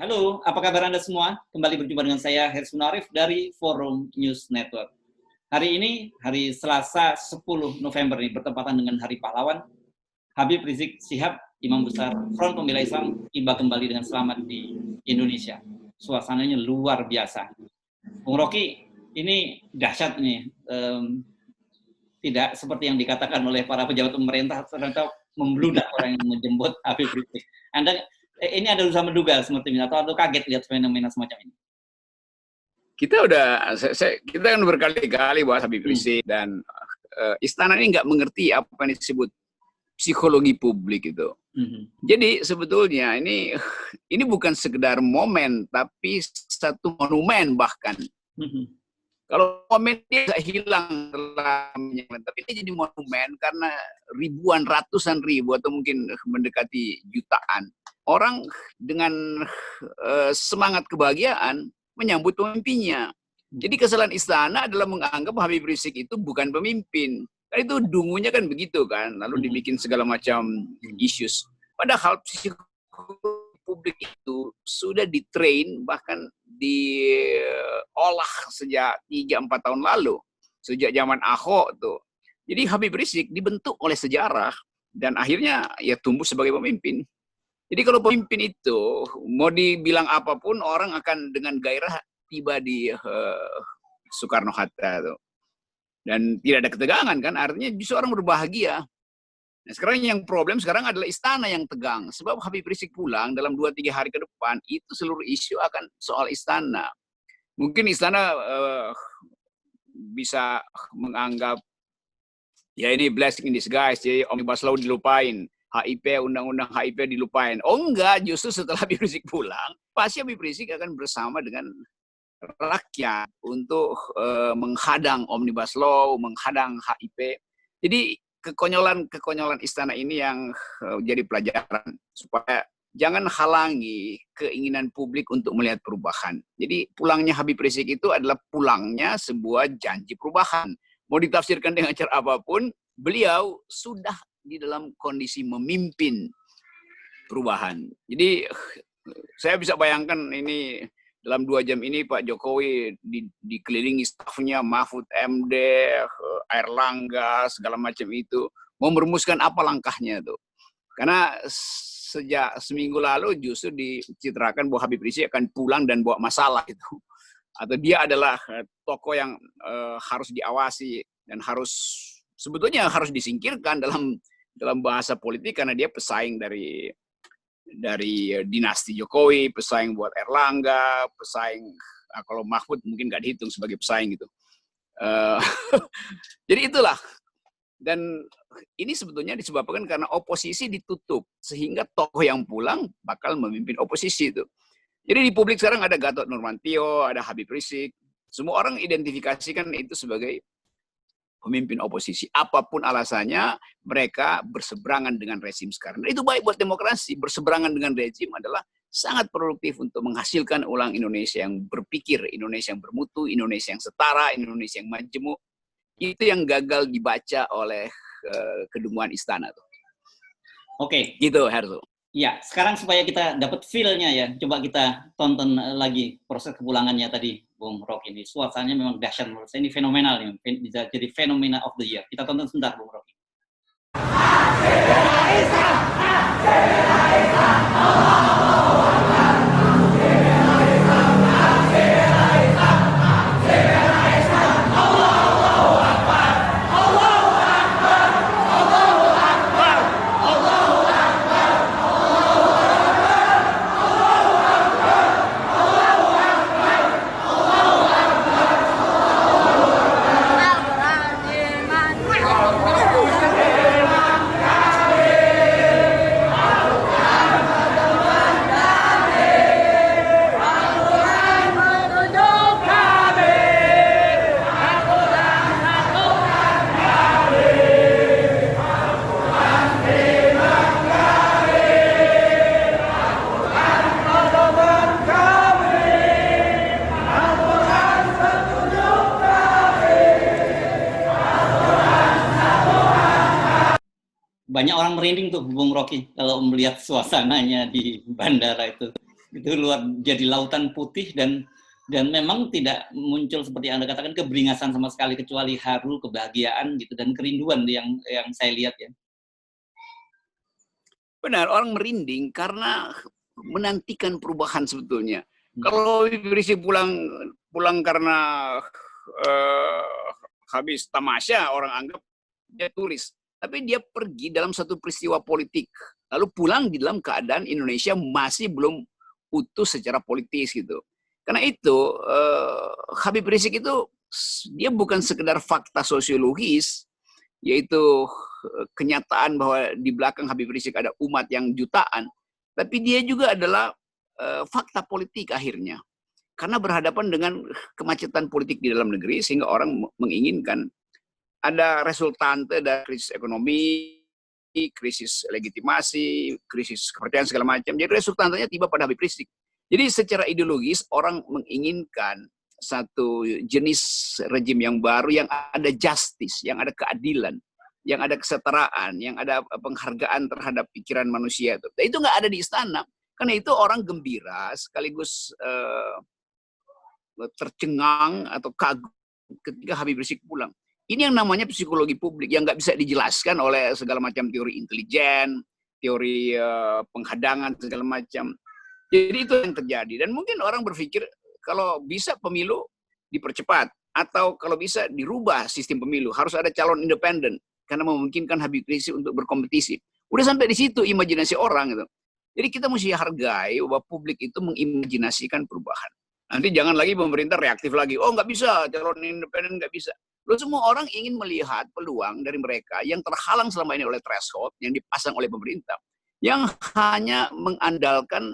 Halo, apa kabar Anda semua? Kembali berjumpa dengan saya, Hersun Arif dari Forum News Network. Hari ini, hari Selasa 10 November ini, bertepatan dengan Hari Pahlawan, Habib Rizik Syihab, Imam Besar Front Pembela Islam, tiba kembali dengan selamat di Indonesia. Suasananya luar biasa. Bung Rocky, ini dahsyat nih. Tidak seperti yang dikatakan oleh para pejabat pemerintah, ternyata membludak orang yang menjemput Habib Rizik. Ini ada usaha menduga seperti ini, atau kaget lihat fenomena semacam ini? Kita kan berkali-kali bahas Habib Rizik dan istana ini nggak mengerti apa yang disebut psikologi publik itu. Jadi sebetulnya ini bukan sekedar momen, tapi satu monumen bahkan. Kalau momen dia nggak hilang, tapi ini jadi monumen karena ribuan, ratusan ribu atau mungkin mendekati jutaan orang dengan semangat kebahagiaan menyambut pemimpinnya. Jadi kesalahan istana adalah menganggap Habib Rizik itu bukan pemimpin. Kan itu dungunya kan begitu kan, lalu dibikin segala macam issues. Padahal psikologi publik itu sudah ditrain, bahkan diolah sejak 3-4 tahun lalu, sejak zaman Ahok tuh. Jadi Habib Rizik dibentuk oleh sejarah dan akhirnya ya tumbuh sebagai pemimpin. Jadi kalau pemimpin itu mau dibilang apapun, orang akan dengan gairah tiba di Soekarno-Hatta tuh. Dan tidak ada ketegangan kan, artinya justru orang berbahagia. Nah, sekarang yang problem sekarang adalah istana yang tegang. Sebab Habib Rizik pulang dalam 2-3 hari ke depan, itu seluruh isu akan soal istana. Mungkin istana bisa menganggap, ya ini blessing in disguise, jadi Omnibus Law dilupain. HIP, undang-undang HIP dilupain. Oh enggak, justru setelah Habib Rizik pulang, pasti Habib Rizik akan bersama dengan rakyat untuk menghadang Omnibus Law, menghadang HIP. Jadi kekonyolan istana ini yang jadi pelajaran supaya jangan halangi keinginan publik untuk melihat perubahan. Jadi pulangnya Habib Rizik itu adalah pulangnya sebuah janji perubahan. Mau ditafsirkan dengan cara apapun, beliau sudah di dalam kondisi memimpin perubahan. Jadi saya bisa bayangkan ini dalam 2 jam ini Pak Jokowi dikelilingi stafnya, Mahfud MD, Airlangga, segala macam itu. Mau merumuskan apa langkahnya tuh. Karena sejak seminggu lalu justru dicitrakan bahwa Habib Rizik akan pulang dan bawa masalah itu. Atau dia adalah tokoh yang harus diawasi dan sebetulnya harus disingkirkan dalam bahasa politik karena dia pesaing dari dinasti Jokowi, pesaing buat Airlangga, pesaing kalau Mahfud mungkin nggak dihitung sebagai pesaing gitu. Jadi itulah. Dan ini sebetulnya disebabkan karena oposisi ditutup sehingga tokoh yang pulang bakal memimpin oposisi itu. Jadi di publik sekarang ada Gatot Nurmantio, ada Habib Rizik, semua orang identifikasikan itu sebagai pemimpin oposisi. Apapun alasannya, mereka berseberangan dengan rezim sekarang. Dan itu baik buat demokrasi. Berseberangan dengan rezim adalah sangat produktif untuk menghasilkan ulang Indonesia yang berpikir, Indonesia yang bermutu, Indonesia yang setara, Indonesia yang majemuk. Itu yang gagal dibaca oleh kedunguan istana tuh. Oke. Gitu, Herzo. Ya, sekarang supaya kita dapat feel-nya ya, coba kita tonton lagi proses kepulangannya tadi, Bung Rocky. Ini suasananya memang dahsyat menurut saya, ini fenomenal, ini bisa jadi fenomena of the year. Kita tonton sebentar, Bung Rocky. banyak orang merinding tuh, Bung Rocky, kalau melihat suasananya di bandara itu luar, jadi lautan putih dan memang tidak muncul seperti Anda katakan keberingasan sama sekali, kecuali haru, kebahagiaan gitu dan kerinduan yang saya lihat ya. Benar, orang merinding karena menantikan perubahan sebetulnya. Kalau Rizik pulang karena habis tamasya, orang anggap dia turis. Tapi dia pergi dalam satu peristiwa politik. Lalu pulang di dalam keadaan Indonesia masih belum utuh secara politis gitu. Karena itu Habib Rizik itu dia bukan sekedar fakta sosiologis, yaitu kenyataan bahwa di belakang Habib Rizik ada umat yang jutaan, tapi dia juga adalah fakta politik akhirnya. Karena berhadapan dengan kemacetan politik di dalam negeri, sehingga orang menginginkan ada resultante dari krisis ekonomi, krisis legitimasi, krisis kepercayaan segala macam. Jadi resultantenya tiba pada Habib Rizik. Jadi secara ideologis orang menginginkan satu jenis rejim yang baru, yang ada justice, yang ada keadilan, yang ada kesetaraan, yang ada penghargaan terhadap pikiran manusia itu. Dan itu nggak ada di istana. Karena itu orang gembira sekaligus tercengang atau kagum ketika Habib Rizik pulang. Ini yang namanya psikologi publik yang nggak bisa dijelaskan oleh segala macam teori intelijen, teori penghadangan segala macam. Jadi itu yang terjadi. Dan mungkin orang berpikir kalau bisa pemilu dipercepat atau kalau bisa dirubah sistem pemilu, harus ada calon independen karena memungkinkan Habib Rizik untuk berkompetisi. Udah sampai di situ imajinasi orang gitu. Jadi kita mesti hargai bahwa publik itu mengimajinasikan perubahan. Nanti jangan lagi pemerintah reaktif lagi. Oh nggak bisa, calon independen nggak bisa. Lalu semua orang ingin melihat peluang dari mereka yang terhalang selama ini oleh threshold yang dipasang oleh pemerintah. Yang hanya mengandalkan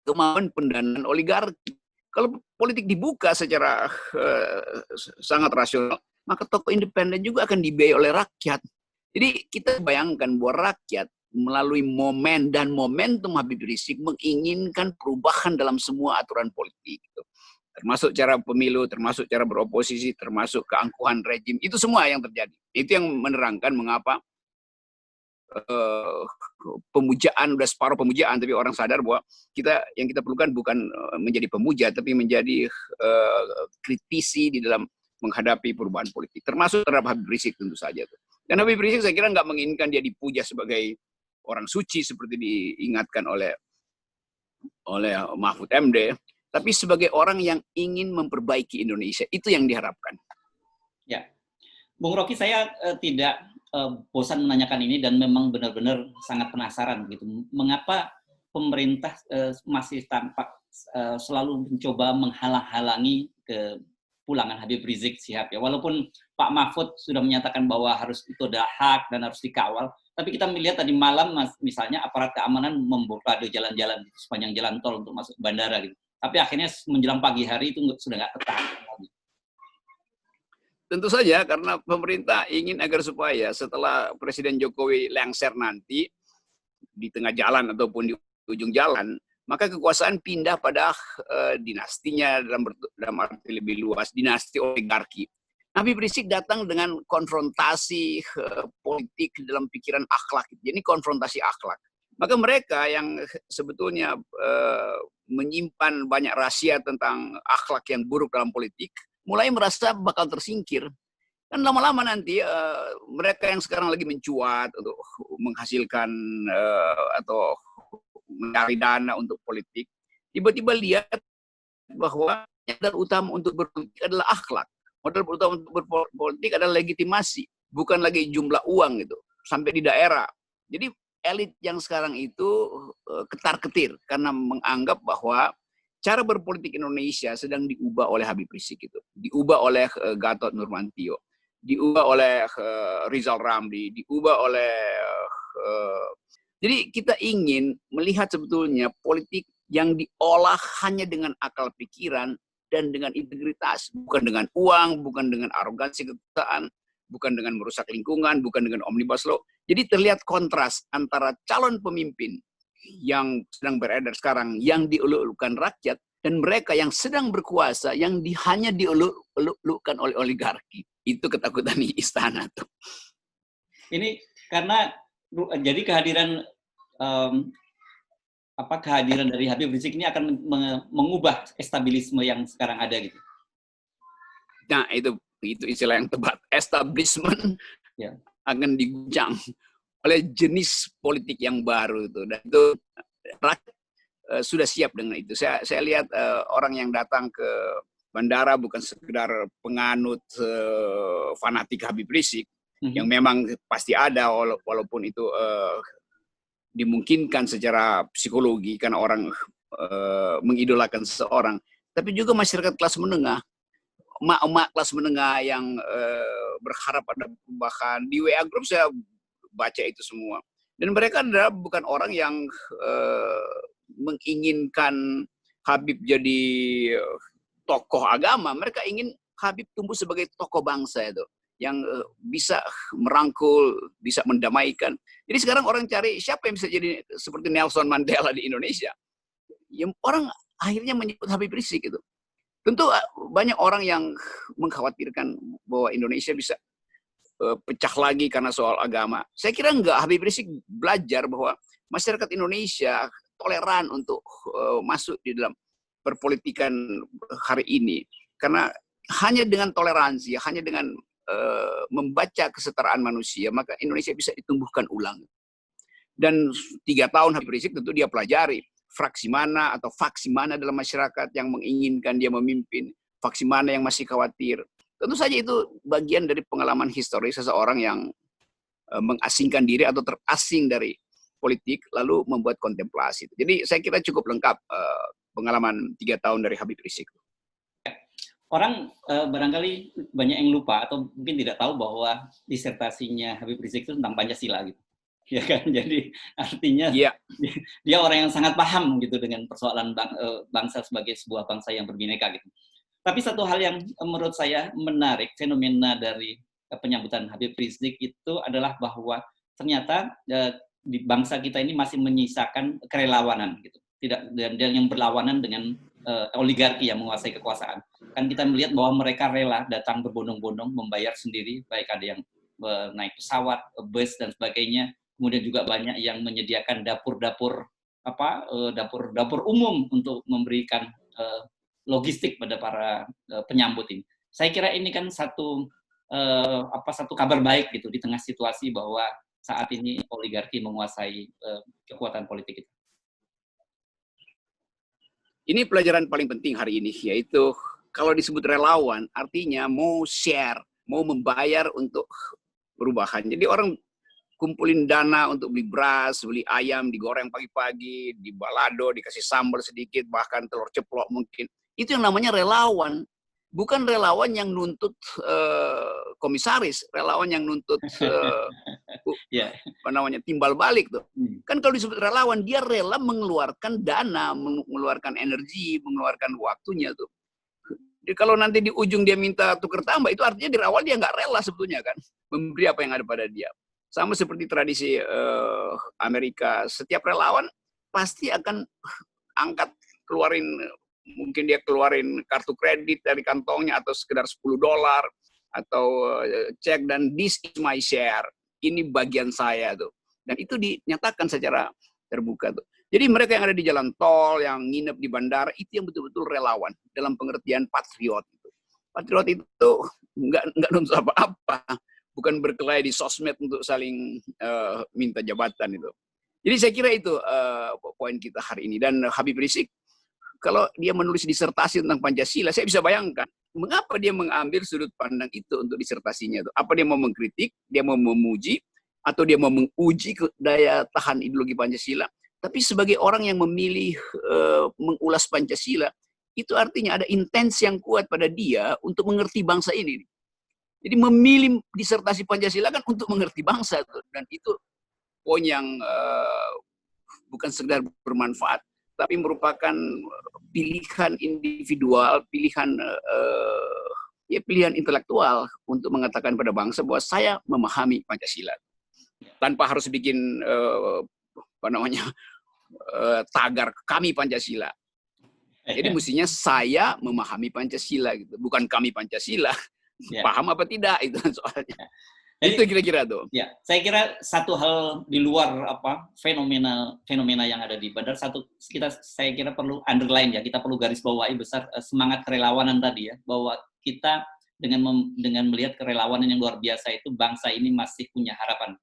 kemauan pendanaan oligarki. Kalau politik dibuka secara sangat rasional, maka tokoh independen juga akan dibiayai oleh rakyat. Jadi kita bayangkan bahwa rakyat melalui momen dan momentum Habib Rizik menginginkan perubahan dalam semua aturan politik. Termasuk cara pemilu, termasuk cara beroposisi, termasuk keangkuhan rejim. Itu semua yang terjadi. Itu yang menerangkan mengapa pemujaan, udah separuh pemujaan, tapi orang sadar bahwa yang kita perlukan bukan menjadi pemuja, tapi menjadi kritisi di dalam menghadapi perubahan politik. Termasuk terhadap Habib Rizik tentu saja. Dan Habib Rizik saya kira nggak menginginkan dia dipuja sebagai orang suci seperti diingatkan oleh Mahfud MD, tapi sebagai orang yang ingin memperbaiki Indonesia. Itu yang diharapkan. Ya, Bung Rocky, saya tidak bosan menanyakan ini dan memang benar-benar sangat penasaran gitu. Mengapa pemerintah masih tampak selalu mencoba menghalang-halangi kepulangan Habib Rizik Syihab ya. Walaupun Pak Mahfud sudah menyatakan bahwa harus itu ada hak dan harus dikawal, tapi kita melihat tadi malam misalnya aparat keamanan memblokade jalan-jalan sepanjang jalan tol untuk masuk bandara gitu. Tapi akhirnya menjelang pagi hari itu sudah nggak tertahan lagi. Tentu saja karena pemerintah ingin agar supaya setelah Presiden Jokowi lengser nanti di tengah jalan ataupun di ujung jalan, maka kekuasaan pindah pada dinastinya dalam arti lebih luas, dinasti oligarki. Habib Rizik datang dengan konfrontasi politik dalam pikiran akhlak. Jadi konfrontasi akhlak. Maka mereka yang sebetulnya menyimpan banyak rahasia tentang akhlak yang buruk dalam politik, mulai merasa bakal tersingkir. Dan lama-lama nanti mereka yang sekarang lagi mencuat untuk menghasilkan atau mencari dana untuk politik, tiba-tiba lihat bahwa modal utama untuk berpolitik adalah akhlak. Modal utama untuk berpolitik adalah legitimasi, bukan lagi jumlah uang gitu, sampai di daerah. Jadi elit yang sekarang itu ketar-ketir karena menganggap bahwa cara berpolitik Indonesia sedang diubah oleh Habib Rizik itu, diubah oleh Gatot Nurmantio, diubah oleh Rizal Ramli, diubah oleh jadi kita ingin melihat sebetulnya politik yang diolah hanya dengan akal pikiran dan dengan integritas, bukan dengan uang, bukan dengan arogansi kekuasaan, bukan dengan merusak lingkungan, bukan dengan omnibus law. Jadi terlihat kontras antara calon pemimpin yang sedang beredar sekarang, yang dieluk-elukan rakyat, dan mereka yang sedang berkuasa, yang hanya dieluk-elukan oleh oligarki. Itu ketakutan di istana tuh. Ini karena jadi kehadiran kehadiran dari Habib Rizik ini akan mengubah estabilisme yang sekarang ada gitu. Nah, itu istilah yang tepat. Establishment Ya. akan diguncang oleh jenis politik yang baru itu. Dan itu rakyat sudah siap dengan itu. Saya lihat orang yang datang ke bandara bukan sekedar penganut fanatik Habib Rizik, yang memang pasti ada, walaupun itu dimungkinkan secara psikologi karena orang mengidolakan seseorang, tapi juga masyarakat kelas menengah, emak-emak kelas menengah yang berharap ada perubahan. Di WA Group saya baca itu semua, dan mereka adalah bukan orang yang menginginkan Habib jadi tokoh agama. Mereka ingin Habib tumbuh sebagai tokoh bangsa itu, yang bisa merangkul, bisa mendamaikan. Jadi sekarang orang cari siapa yang bisa jadi seperti Nelson Mandela di Indonesia. Yang orang akhirnya menyebut Habib Rizik itu. Tentu banyak orang yang mengkhawatirkan bahwa Indonesia bisa pecah lagi karena soal agama. Saya kira enggak. Habib Rizik belajar bahwa masyarakat Indonesia toleran untuk masuk di dalam perpolitikan hari ini. Karena hanya dengan toleransi, hanya dengan membaca kesetaraan manusia, maka Indonesia bisa ditumbuhkan ulang. Dan 3 tahun Habib Rizik tentu dia pelajari fraksi mana atau faksi mana dalam masyarakat yang menginginkan dia memimpin, faksi mana yang masih khawatir. Tentu saja itu bagian dari pengalaman historis seseorang yang mengasingkan diri atau terasing dari politik lalu membuat kontemplasi. Jadi saya kira cukup lengkap pengalaman 3 tahun dari Habib Rizik. Orang barangkali banyak yang lupa atau mungkin tidak tahu bahwa disertasinya Habib Rizik itu tentang Pancasila gitu. Ya kan? Jadi artinya dia orang yang sangat paham gitu dengan persoalan bangsa sebagai sebuah bangsa yang berbineka gitu. Tapi satu hal yang menurut saya menarik, fenomena dari penyambutan Habib Rizik itu adalah bahwa ternyata di bangsa kita ini masih menyisakan kerelawanan gitu. Tidak, dan yang berlawanan dengan oligarki yang menguasai kekuasaan. Kan kita melihat bahwa mereka rela datang berbondong-bondong membayar sendiri, baik ada yang naik pesawat, bus dan sebagainya. Kemudian juga banyak yang menyediakan dapur-dapur umum untuk memberikan logistik pada para penyambut ini. Saya kira ini kan satu kabar baik gitu di tengah situasi bahwa saat ini oligarki menguasai kekuatan politik itu. Ini pelajaran paling penting hari ini, yaitu kalau disebut relawan, artinya mau share, mau membayar untuk perubahan. Jadi orang kumpulin dana untuk beli beras, beli ayam, digoreng pagi-pagi, di balado, dikasih sambal sedikit, bahkan telur ceplok mungkin. Itu yang namanya relawan. Bukan relawan yang nuntut komisaris, relawan yang nuntut timbal balik tuh. Kan kalau disebut relawan, dia rela mengeluarkan dana, mengeluarkan energi, mengeluarkan waktunya tuh. Jadi kalau nanti di ujung dia minta tukar tambah, itu artinya di awal dia nggak rela sebetulnya kan, memberi apa yang ada pada dia. Sama seperti tradisi Amerika, setiap relawan pasti akan angkat, mungkin dia keluarin kartu kredit dari kantongnya atau sekedar $10 atau cek, dan this is my share, ini bagian saya tuh, dan itu dinyatakan secara terbuka tuh. Jadi mereka yang ada di jalan tol, yang nginep di bandara, itu yang betul-betul relawan dalam pengertian patriot. Patriot itu nggak nuntut apa-apa, bukan berkelahi di sosmed untuk saling minta jabatan itu. Jadi saya kira itu poin kita hari ini. Dan Habib Rizik, kalau dia menulis disertasi tentang Pancasila, saya bisa bayangkan mengapa dia mengambil sudut pandang itu untuk disertasinya itu. Apa dia mau mengkritik, dia mau memuji, atau dia mau menguji daya tahan ideologi Pancasila. Tapi sebagai orang yang memilih mengulas Pancasila, itu artinya ada intensi yang kuat pada dia untuk mengerti bangsa ini. Jadi memilih disertasi Pancasila kan untuk mengerti bangsa. Dan itu poin yang bukan sekedar bermanfaat, tapi merupakan pilihan individual, pilihan intelektual untuk mengatakan pada bangsa bahwa saya memahami Pancasila. Tanpa harus bikin tagar kami Pancasila. Jadi mestinya saya memahami Pancasila gitu, bukan kami Pancasila. Paham apa tidak itu soalnya. Jadi, Itu kira-kira tuh. ya, saya kira satu hal di luar fenomena yang ada di Bandar, saya kira perlu underline ya, kita perlu garis bawahi besar semangat kerelawanan tadi ya, bahwa kita dengan melihat kerelawanan yang luar biasa itu, bangsa ini masih punya harapan.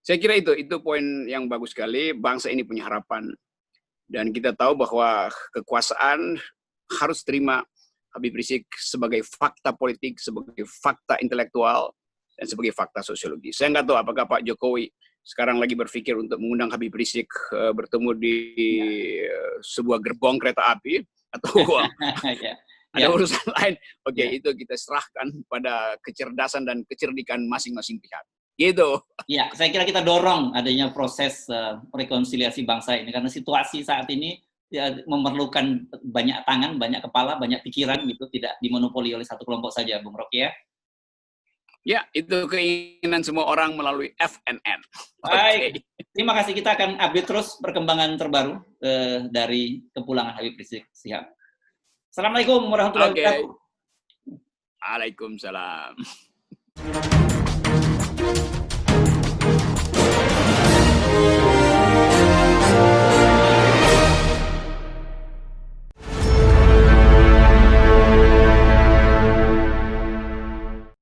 Saya kira itu poin yang bagus sekali. Bangsa ini punya harapan. Dan kita tahu bahwa kekuasaan harus terima Habib Rizik sebagai fakta politik, sebagai fakta intelektual, dan sebagai fakta sosiologi. Saya nggak tahu apakah Pak Jokowi sekarang lagi berpikir untuk mengundang Habib Rizik bertemu di sebuah gerbong kereta api, atau ada urusan lain. Oke, itu kita serahkan pada kecerdasan dan kecerdikan masing-masing pihak. Gitu. Ya, saya kira kita dorong adanya proses rekonsiliasi bangsa ini, karena situasi saat ini ya, memerlukan banyak tangan, banyak kepala, banyak pikiran gitu, tidak dimonopoli oleh satu kelompok saja, Bung Rocky ya. Ya, itu keinginan semua orang melalui FNN. Baik, terima kasih. Kita akan update terus perkembangan terbaru dari kepulangan Habib Rizik Syihab. Assalamualaikum warahmatullahi wabarakatuh. Waalaikumsalam.